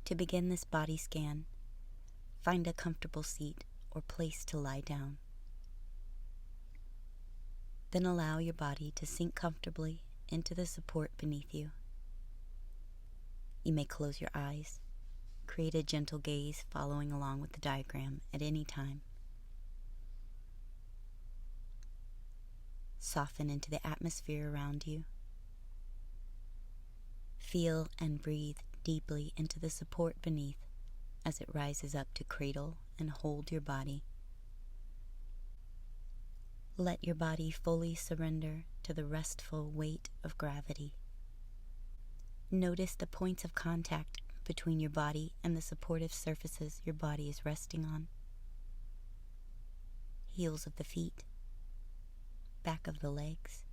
To begin this body scan, find a comfortable seat or place to lie down. Then allow your body to sink comfortably into the support beneath you. You may close your eyes, create a gentle gaze following along with the diagram at any time. Soften into the atmosphere around you. Feel and breathe deeply into the support beneath as it rises up to cradle and hold your body. Let your body fully surrender to the restful weight of gravity. Notice the points of contact between your body and the supportive surfaces your body is resting on. Heels of the feet, back of the legs,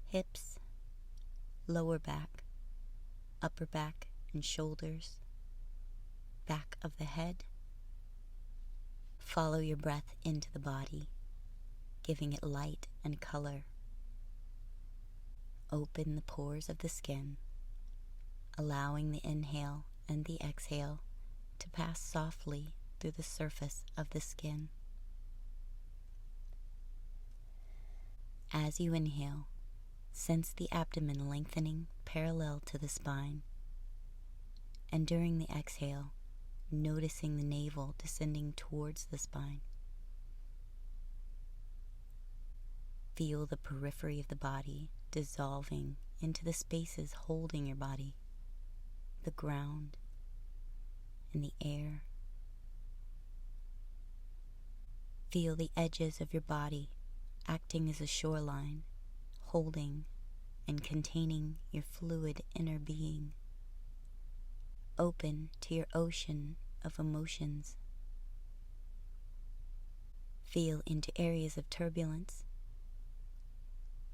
hips, lower back, upper back and shoulders, back of the head. Follow your breath into the body, giving it light and color. Open the pores of the skin, allowing the inhale and the exhale to pass softly through the surface of the skin. As you inhale, sense the abdomen lengthening parallel to the spine, and during the exhale, noticing the navel descending towards the spine. Feel the periphery of the body dissolving into the spaces holding your body, the ground, and the air. Feel the edges of your body acting as a shoreline, holding and containing your fluid inner being. Open to your ocean of emotions. Feel into areas of turbulence.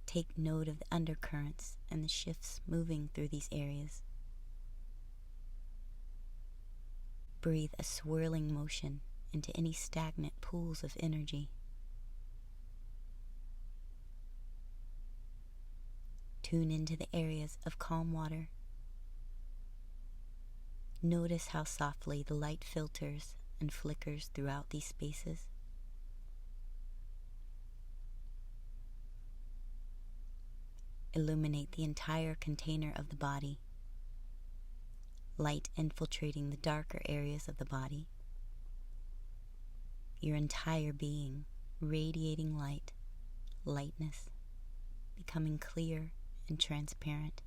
Take note of the undercurrents and the shifts moving through these areas. Breathe a swirling motion into any stagnant pools of energy. Tune into the areas of calm water. Notice how softly the light filters and flickers throughout these spaces. Illuminate the entire container of the body, light infiltrating the darker areas of the body. Your entire being radiating light, lightness, becoming clear and transparent.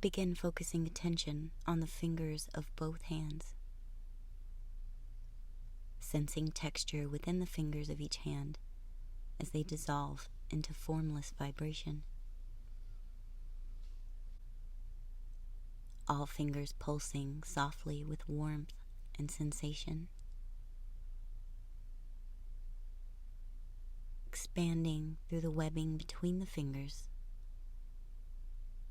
Begin focusing attention on the fingers of both hands, sensing texture within the fingers of each hand as they dissolve into formless vibration. All fingers pulsing softly with warmth and sensation. Expanding through the webbing between the fingers.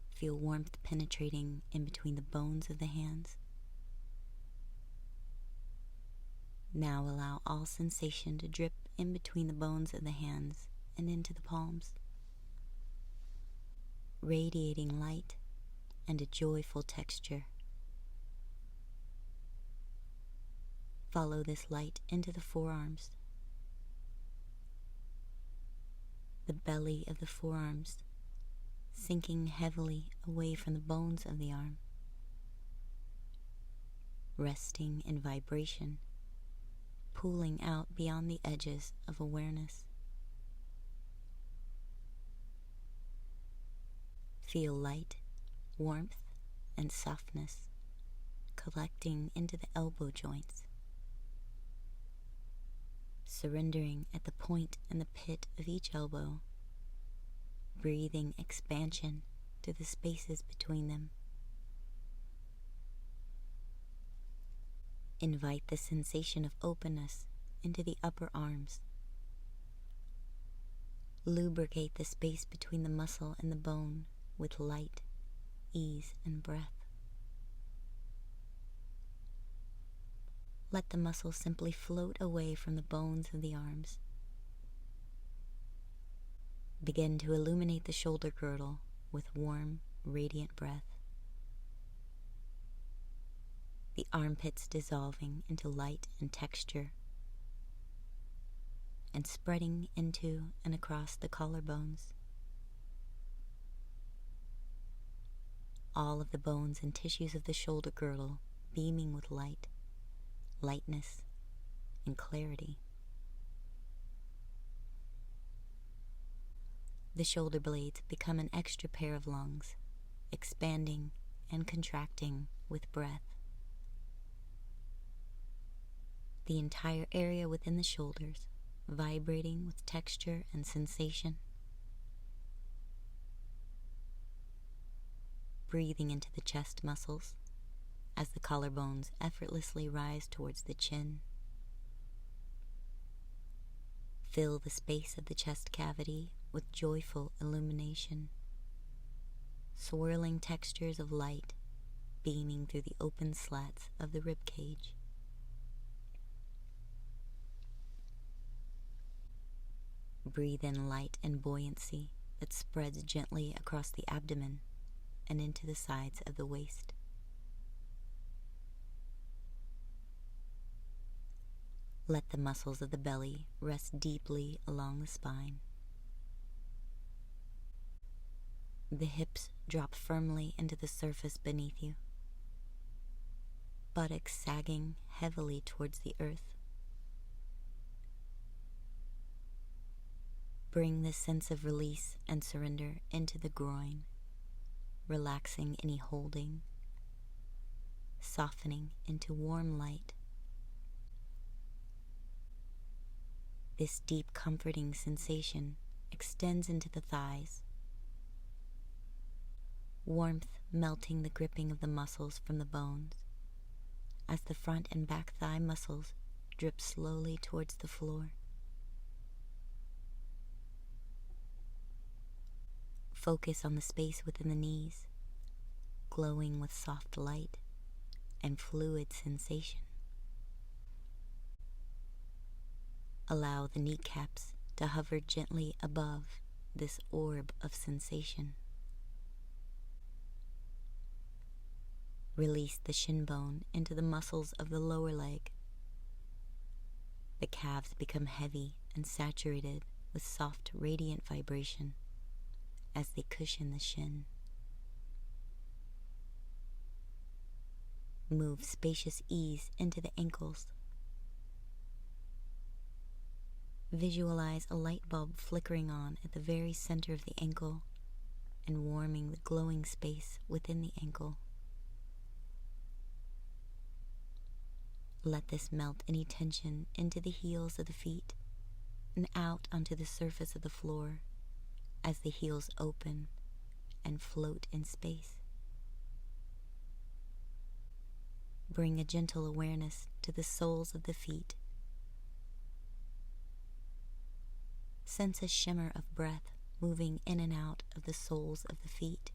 Feel warmth penetrating in between the bones of the hands. Now allow all sensation to drip in between the bones of the hands and into the palms, radiating light and a joyful texture. Follow this light into the forearms, the belly of the forearms sinking heavily away from the bones of the arm, resting in vibration, pulling out beyond the edges of awareness. Feel light, warmth, and softness collecting into the elbow joints, surrendering at the point and the pit of each elbow, breathing expansion to the spaces between them. Invite the sensation of openness into the upper arms. Lubricate the space between the muscle and the bone with light, ease, and breath. Let the muscle simply float away from the bones of the arms. Begin to illuminate the shoulder girdle with warm, radiant breath. The armpits dissolving into light and texture, and spreading into and across the collarbones. All of the bones and tissues of the shoulder girdle beaming with light, lightness, and clarity. The shoulder blades become an extra pair of lungs, expanding and contracting with breath. The entire area within the shoulders vibrating with texture and sensation. Breathing into the chest muscles as the collarbones effortlessly rise towards the chin. Fill the space of the chest cavity with joyful illumination, swirling textures of light beaming through the open slats of the rib cage. Breathe in light and buoyancy that spreads gently across the abdomen and into the sides of the waist. Let the muscles of the belly rest deeply along the spine. The hips drop firmly into the surface beneath you, buttocks sagging heavily towards the earth. Bring this sense of release and surrender into the groin, relaxing any holding, softening into warm light. This deep, comforting sensation extends into the thighs, warmth melting the gripping of the muscles from the bones as the front and back thigh muscles drip slowly towards the floor. Focus on the space within the knees, glowing with soft light and fluid sensation. Allow the kneecaps to hover gently above this orb of sensation. Release the shin bone into the muscles of the lower leg. The calves become heavy and saturated with soft, radiant vibration as they cushion the shin. Move spacious ease into the ankles. Visualize a light bulb flickering on at the very center of the ankle and warming the glowing space within the ankle. Let this melt any tension into the heels of the feet and out onto the surface of the floor as the heels open and float in space. Bring a gentle awareness to the soles of the feet. Sense a shimmer of breath moving in and out of the soles of the feet.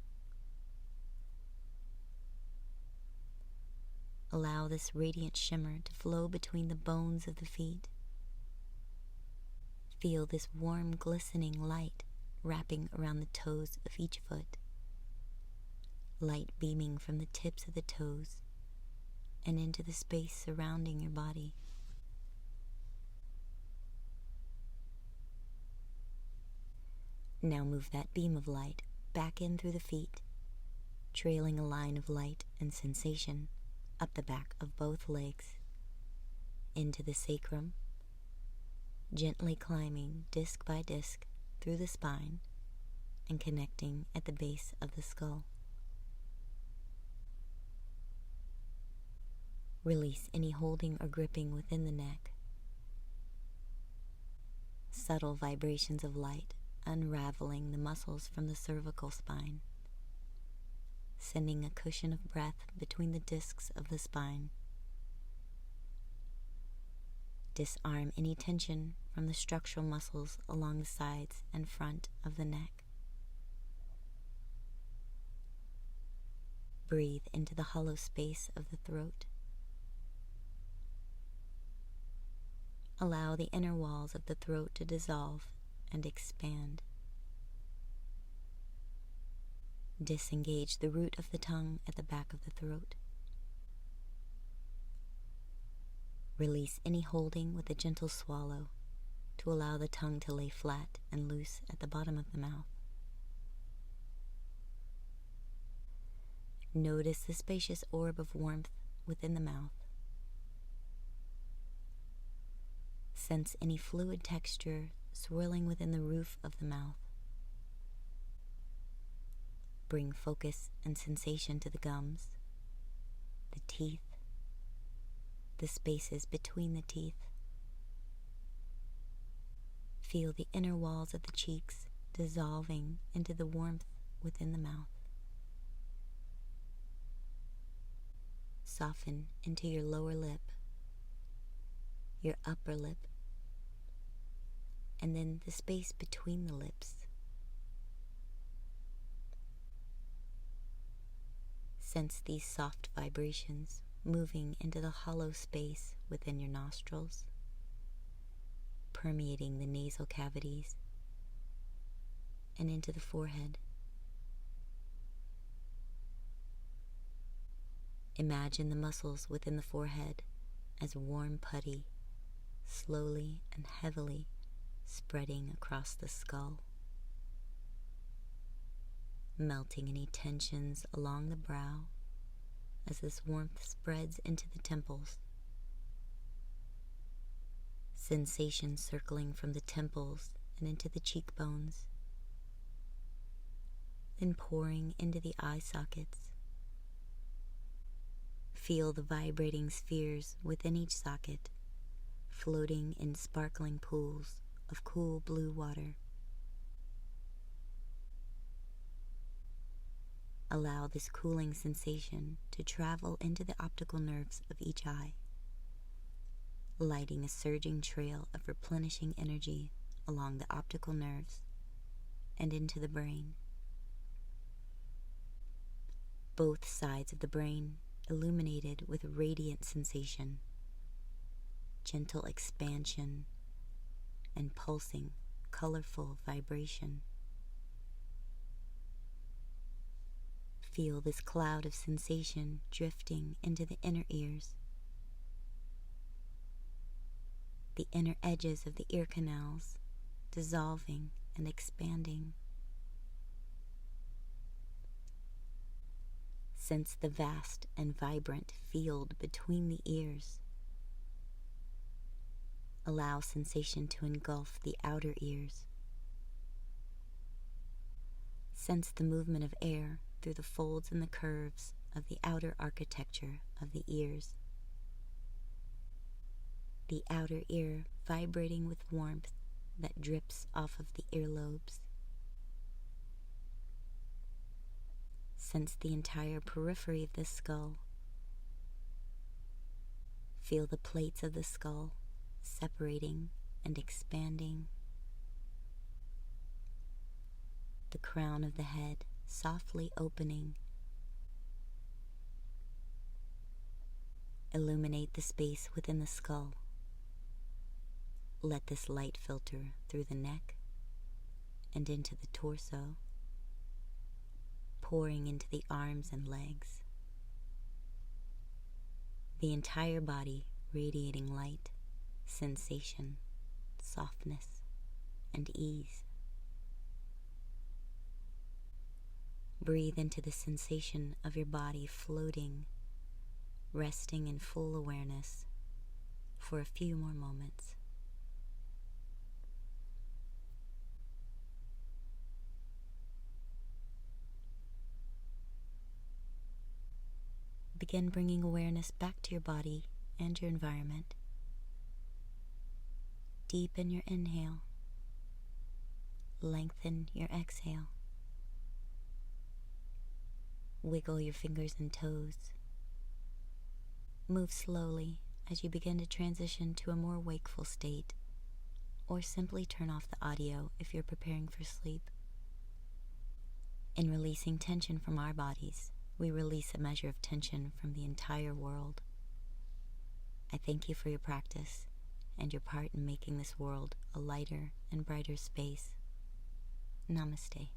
Allow this radiant shimmer to flow between the bones of the feet. Feel this warm, glistening light wrapping around the toes of each foot. Light beaming from the tips of the toes and into the space surrounding your body. Now move that beam of light back in through the feet, trailing a line of light and sensation up the back of both legs, into the sacrum, gently climbing disc by disc through the spine and connecting at the base of the skull. Release any holding or gripping within the neck. Subtle vibrations of light unraveling the muscles from the cervical spine, sending a cushion of breath between the discs of the spine. Disarm any tension from the structural muscles along the sides and front of the neck. Breathe into the hollow space of the throat. Allow the inner walls of the throat to dissolve and expand. Disengage the root of the tongue at the back of the throat. Release any holding with a gentle swallow to allow the tongue to lay flat and loose at the bottom of the mouth. Notice the spacious orb of warmth within the mouth. Sense any fluid texture swirling within the roof of the mouth. Bring focus and sensation to the gums, the teeth, the spaces between the teeth. Feel the inner walls of the cheeks dissolving into the warmth within the mouth. Soften into your lower lip, your upper lip, and then the space between the lips. Sense these soft vibrations moving into the hollow space within your nostrils, permeating the nasal cavities and into the forehead. Imagine the muscles within the forehead as warm putty, slowly and heavily spreading across the skull, melting any tensions along the brow as this warmth spreads into the temples. Sensation circling from the temples and into the cheekbones, then pouring into the eye sockets. Feel the vibrating spheres within each socket, floating in sparkling pools of cool blue water. Allow this cooling sensation to travel into the optical nerves of each eye, lighting a surging trail of replenishing energy along the optical nerves and into the brain. Both sides of the brain illuminated with radiant sensation, gentle expansion, and pulsing, colorful vibration. Feel this cloud of sensation drifting into the inner ears, the inner edges of the ear canals dissolving and expanding. Sense the vast and vibrant field between the ears. Allow sensation to engulf the outer ears. Sense the movement of air through the folds and the curves of the outer architecture of the ears. The outer ear vibrating with warmth that drips off of the earlobes. Sense the entire periphery of the skull. Feel the plates of the skull separating and expanding. The crown of the head softly opening. Illuminate the space within the skull. Let this light filter through the neck and into the torso, pouring into the arms and legs. The entire body radiating light, sensation, softness, and ease. Breathe into the sensation of your body floating, resting in full awareness for a few more moments. Begin bringing awareness back to your body and your environment. Deepen your inhale. Lengthen your exhale. Wiggle your fingers and toes. Move slowly as you begin to transition to a more wakeful state, or simply turn off the audio if you're preparing for sleep. In releasing tension from our bodies, we release a measure of tension from the entire world. I thank you for your practice and your part in making this world a lighter and brighter space. Namaste.